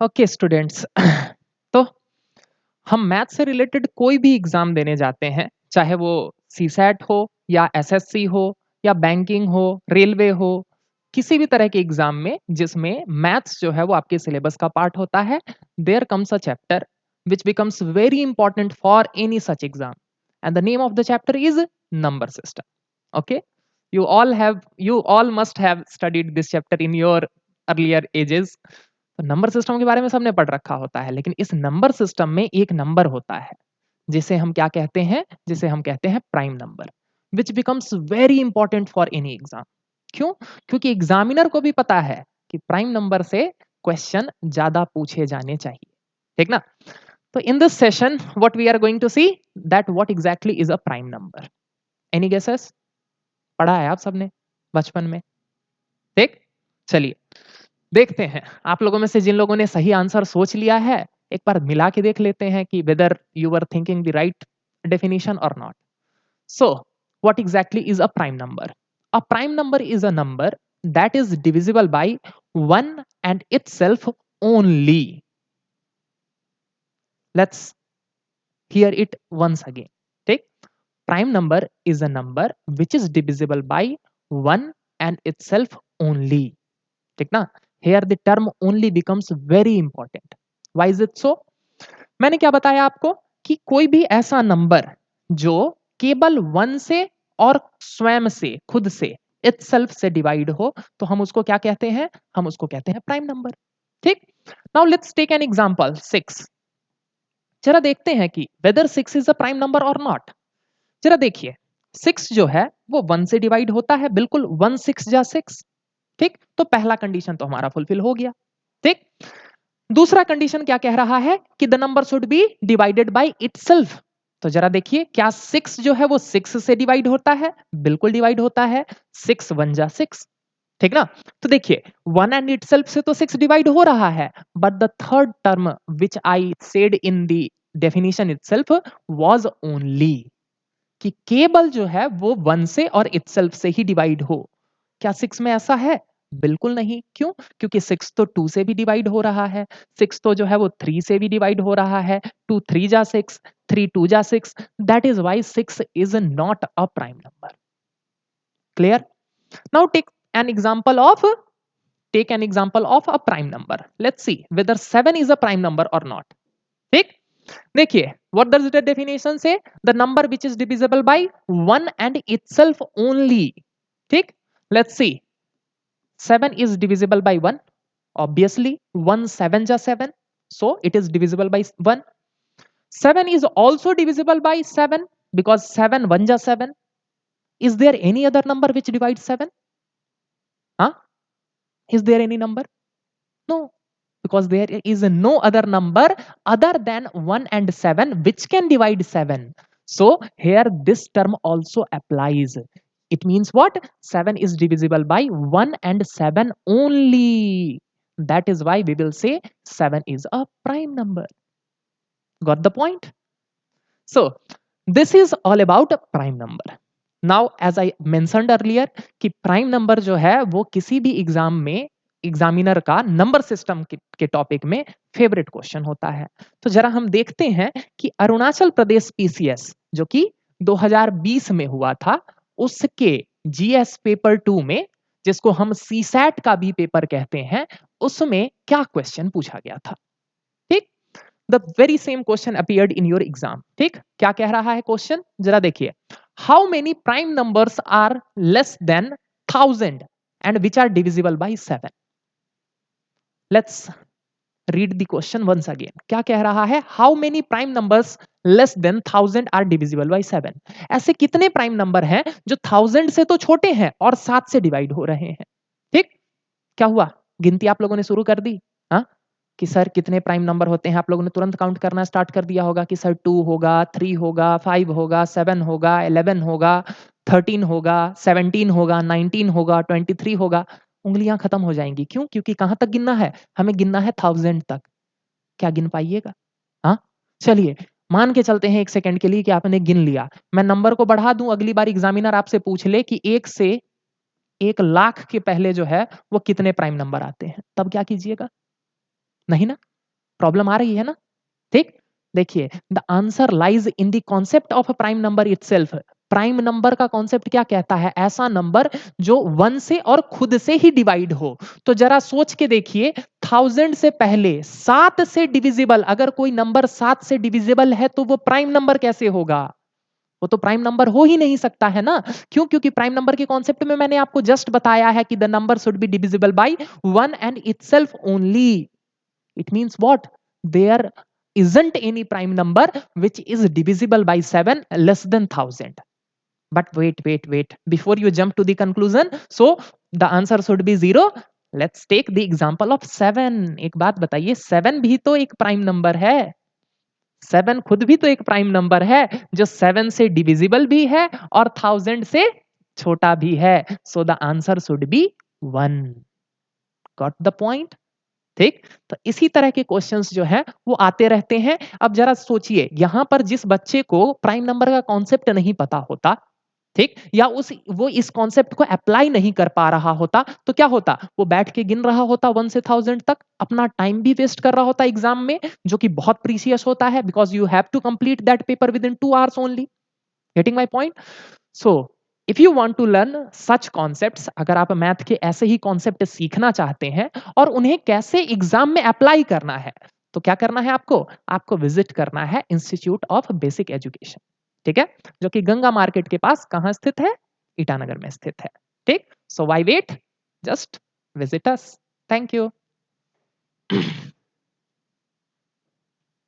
Okay students तो हम math से रिलेटेड कोई भी एग्जाम देने जाते हैं, चाहे वो सीसैट हो या एसएससी हो या बैंकिंग हो, रेलवे हो, किसी भी तरह के एग्जाम में जिसमें मैथ्स जो है वो आपके सिलेबस का पार्ट होता है, there comes a chapter which becomes very important for any such exam, and the name of the chapter is number system. Okay, you all must have studied this chapter in your earlier ages. तो number system के बारे में सबने पढ़ रखा होता है, लेकिन इस नंबर सिस्टम में एक नंबर होता है जिसे हम क्या कहते हैं, जिसे हम कहते हैं prime number, which becomes very important for any exam. क्यों? क्योंकि एग्जामिनर को भी पता है कि प्राइम नंबर से क्वेश्चन ज्यादा पूछे जाने चाहिए, ठीक ना। तो in this session what we are going to see that what exactly is a prime number. Any guesses? पढ़ा है आप सबने बचपन में? ठीक, चलिए देखते हैं आप लोगों में से जिन लोगों ने सही आंसर सोच लिया है, एक बार मिला के देख लेते हैं कि whether you are thinking the right definition or not. So, what exactly is a prime number? A prime number is a number that is divisible by 1 and itself only. Let's hear it once again. Take prime number is a number which is divisible by 1 and itself only. ठीक ना, here the term only becomes very important. Why is it so? मैंने क्या बताया आपको कि कोई भी ऐसा नंबर जो केवल 1 से और स्वयं से, खुद से, itself से डिवाइड हो, तो हम उसको क्या कहते हैं? हम उसको कहते हैं प्राइम नंबर। ठीक, now let's take an example 6। जरा देखते हैं कि whether 6 is a prime number और नॉट। जरा देखिए 6 जो है वो 1 से डिवाइड होता है, बिल्कुल 1 6 जा 6। ठीक, तो पहला कंडीशन तो हमारा फुलफिल हो गया। ठीक, दूसरा कंडीशन क्या कह रहा है कि the number should be divided by itself. तो जरा देखिए क्या 6 जो है वो 6 से डिवाइड होता है? बिल्कुल डिवाइड होता है, 6 1 जा 6। ठीक ना, तो देखिए 1 एंड इटसेल्फ से तो 6 डिवाइड हो रहा है, but the third term which I said in the definition itself was only, कि केवल जो है वो 1 से और इटसेल्फ से ही डिवाइड हो। क्या 6 में ऐसा है? बिल्कुल नहीं। क्यों? क्योंकि 6 तो 2 से भी डिवाइड हो रहा है, 6 तो जो है वो 3 से भी डिवाइड हो रहा है, 2 3 जा 6, 3 2 जा 6, that is why 6 is not a prime number. Clear? Now take an example of a prime number. Let's see whether 7 is a prime number or not. ठीक, देखिए what does the definition say? The number which is divisible by 1 and itself only. ठीक, let's see 7 is divisible by 1, obviously 1 7 ja 7, so it is divisible by 1. 7 is also divisible by 7 because 7 1 ja 7. Is there any other number which divides 7? Huh? Is there any number? No, because there is no other number other than 1 and 7 which can divide 7. So here this term also applies. It means what? 7 is divisible by 1 and 7 only. That is why we will say 7 is a prime number. Got the point? So this is all about a prime number. Now as I mentioned earlier कि prime number जो है वो किसी भी exam में examiner का number system के topic में फेवरेट क्वेश्चन होता है। तो जरा हम देखते हैं कि अरुणाचल प्रदेश पीसीएस जो कि 2020 में हुआ था, उसके जीएस पेपर 2 में, जिसको हम सीसैट का भी पेपर कहते हैं, उसमें क्या क्वेश्चन पूछा गया था। ठीक, the very same question appeared in your exam. ठीक, क्या कह रहा है क्वेश्चन? जरा देखिए, how many prime numbers are less than 1000 and which are divisible by 7? Let's read the question once again. क्या कह रहा है? How many prime numbers less than 1000 are divisible by 7? ऐसे कितने प्राइम नंबर हैं जो 1000 से तो छोटे हैं और 7 से डिवाइड हो रहे हैं? ठीक, क्या हुआ? गिनती आप लोगों ने शुरू कर दी? हाँ, कि सर कितने प्राइम नंबर होते हैं? आप लोगों ने तुरंत काउंट करना स्टार्ट कर दिया होगा कि सर 2 होगा, 3 होगा, 5 होगा, 7 होगा, 11 होगा, 13 होगा, 17 होगा, 19 होगा, 23 होगा। उंगलियां खत्म हो जाएंगी। क्यों? क्योंकि कहां तक गिनना है? हमें गिनना है 1000 तक। क्या गिन पाइएगा? हाँ, चलिए मान के चलते हैं 1 सेकंड के लिए कि आपने गिन लिया। मैं नंबर को बढ़ा दूं, अगली बार एग्जामिनर आपसे पूछ ले कि 1 से 1 लाख के पहले जो है वो कितने प्राइम नंबर आते हैं, तब क्या कीजिएगा? नहीं ना? प्रॉब्लम आ रही है ना? ठीक, देखिए the answer lies in the concept of a prime number itself. Prime number का कॉन्सेप्ट क्या कहता है? ऐसा नंबर जो 1 से और खुद से ही डिवाइड हो। तो जरा सोच के देखिए, 1000 से पहले 7 से डिविजिबल, अगर कोई नंबर 7 से डिविजिबल है तो वो प्राइम नंबर कैसे होगा? वो तो प्राइम नंबर हो ही नहीं सकता है ना। क्यों? क्योंकि प्राइम नंबर के कॉन्सेप्ट में मैंने आपको जस्ट बताया है कि the number should be divisible by 1 and itself only. It means what? There isn't any prime number which is divisible by 7 less than 1000. But wait. Before you jump to the conclusion, so the answer should be 0. Let's take the example of 7. एक बात बताइए, 7 भी तो एक prime number है। 7 खुद भी तो एक प्राइम नंबर है जो 7 से डिविजिबल भी है और 1000 से छोटा भी है। So the answer should be 1. Got the point? ठीक, तो इसी तरह के क्वेश्चंस जो है वो आते रहते हैं। अब जरा सोचिए, यहां पर जिस बच्चे को प्राइम नंबर का कॉन्सेप्ट नहीं पता होता, ठीक, या वो इस कॉन्सेप्ट को अप्लाई नहीं कर पा रहा होता, तो क्या होता? वो बैठ के गिन रहा होता 1 से 1000 तक, अपना टाइम भी वेस्ट कर रहा होता एग्जाम में, जो कि बहुत प्रीसियस होता है, because you have to complete that paper within 2 hours only. Getting my point? So if you want to learn such concepts, अगर आप मैथ के ऐसे ही कॉन्सेप्ट सीखना चाहते हैं और उन्हें कैसे एग्जाम में अप्लाई करना है, तो क्या करना है आपको? आपको विजिट करना है इंस्टीट्यूट ऑफ बेसिक एजुकेशन, ठीक है, जो कि गंगा मार्केट के पास कहां स्थित है? ईटानगर में स्थित है। ठीक, so why wait, just visit us. Thank you.